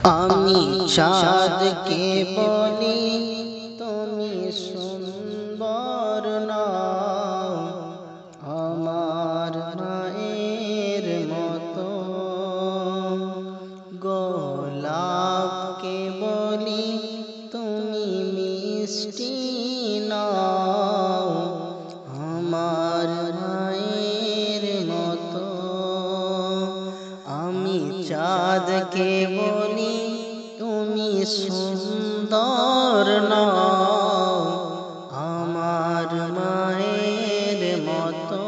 আমি চাঁদকে বলি তুমি সুন্দর নাও, আমার মায়ের মতো। গোলাপকে বলি তুমি মিষ্টি নাও, আমার মায়ের মতো। আমি চাঁদকে বলি তুমি সুন্দর নাও, আমার মায়ের মতো।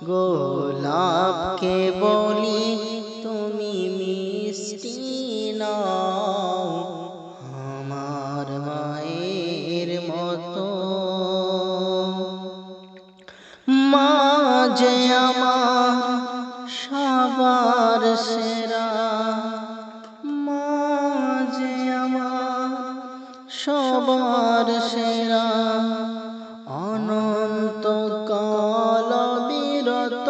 গোলাপকে বলি তুমি মিষ্টি নাও, আমার মায়ের মতো। মা যে আমার সবার সেরা, মা যে আমার সবার সেরা। অনন্ত কাল বিরত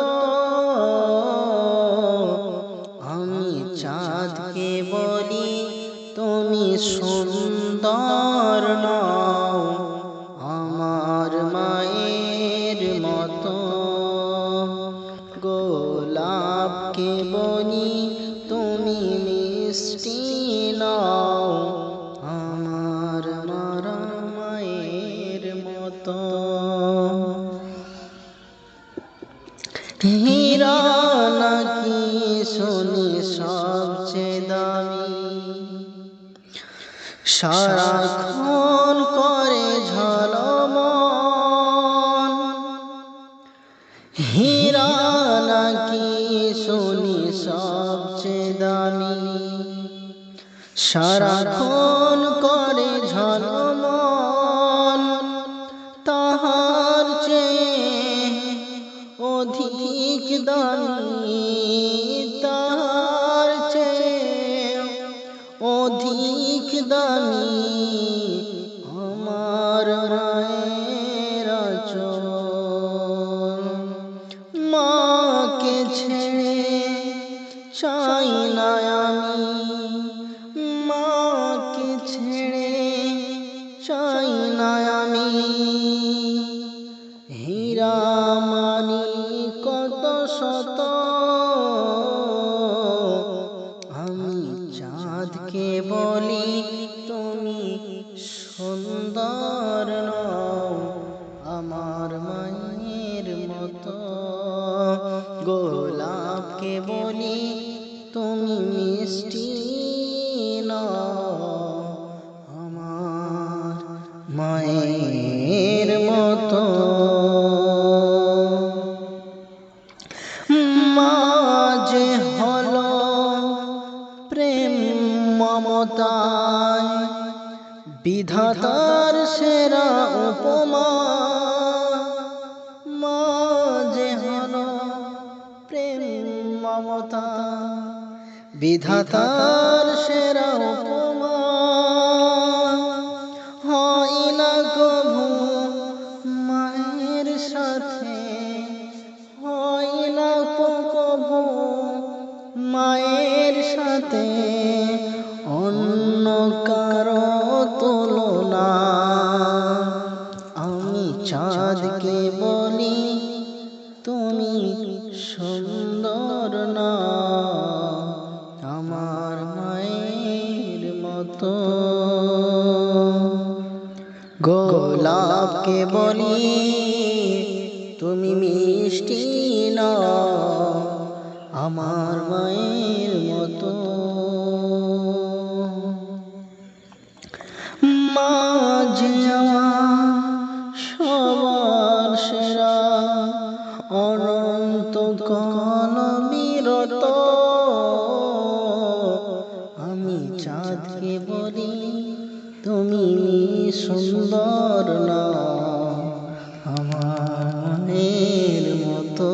আমি চাঁদকে বলি তুমি সুন্দর নাও, আমার মায়ের মতো। গোলাপকে বলি তুমি মিষ্টি নাও, আমার মায়ের মতো। হীরা নাকি শুনি সবচেয়ে দামি, সারাক্ষণ করে ঝলমল। হীরা নাকি শুনি সবচেয়ে দামি, সারাক্ষণ করে ঝলমল। তাহার চেয়ে অধিক দামি, তাহার চেয়ে অধিক দামি আমার মায়ের আঁচল। মাকে ছেড়ে চাই না আমি, মাকে ছেড়ে চাই না আমি। হীরা মানি কত শত, আমি চাঁদকে বলি তুমি সুন্দর নাও, আমার মায়ের মতো। গোলাপকে বলি তুমি মিষ্টি নাও, আমার মায়ের মতো। মা যে হলো প্রেম মমতায় বিধাতার সেরা উপমা। মা যে হলো প্রেম মমতা বিধাতার সেরা উপমা। হয় না কভু মায়ের সাথে, হয় না কভু মায়ের সাথে অন্য কারো তুলনা। আমি চাঁদকে বলি তুমি সুন্দর নাও, আমার মায়ের মতো। গোলাপকে বলি তুমি মিষ্টি নাও, আমার মায়ের মতো। মা যে আমার সবার সেরা, অনন্ত কাল বিরত আমি চাঁদকে বলি তুমি সুন্দর নাও, আমার মায়ের মতো।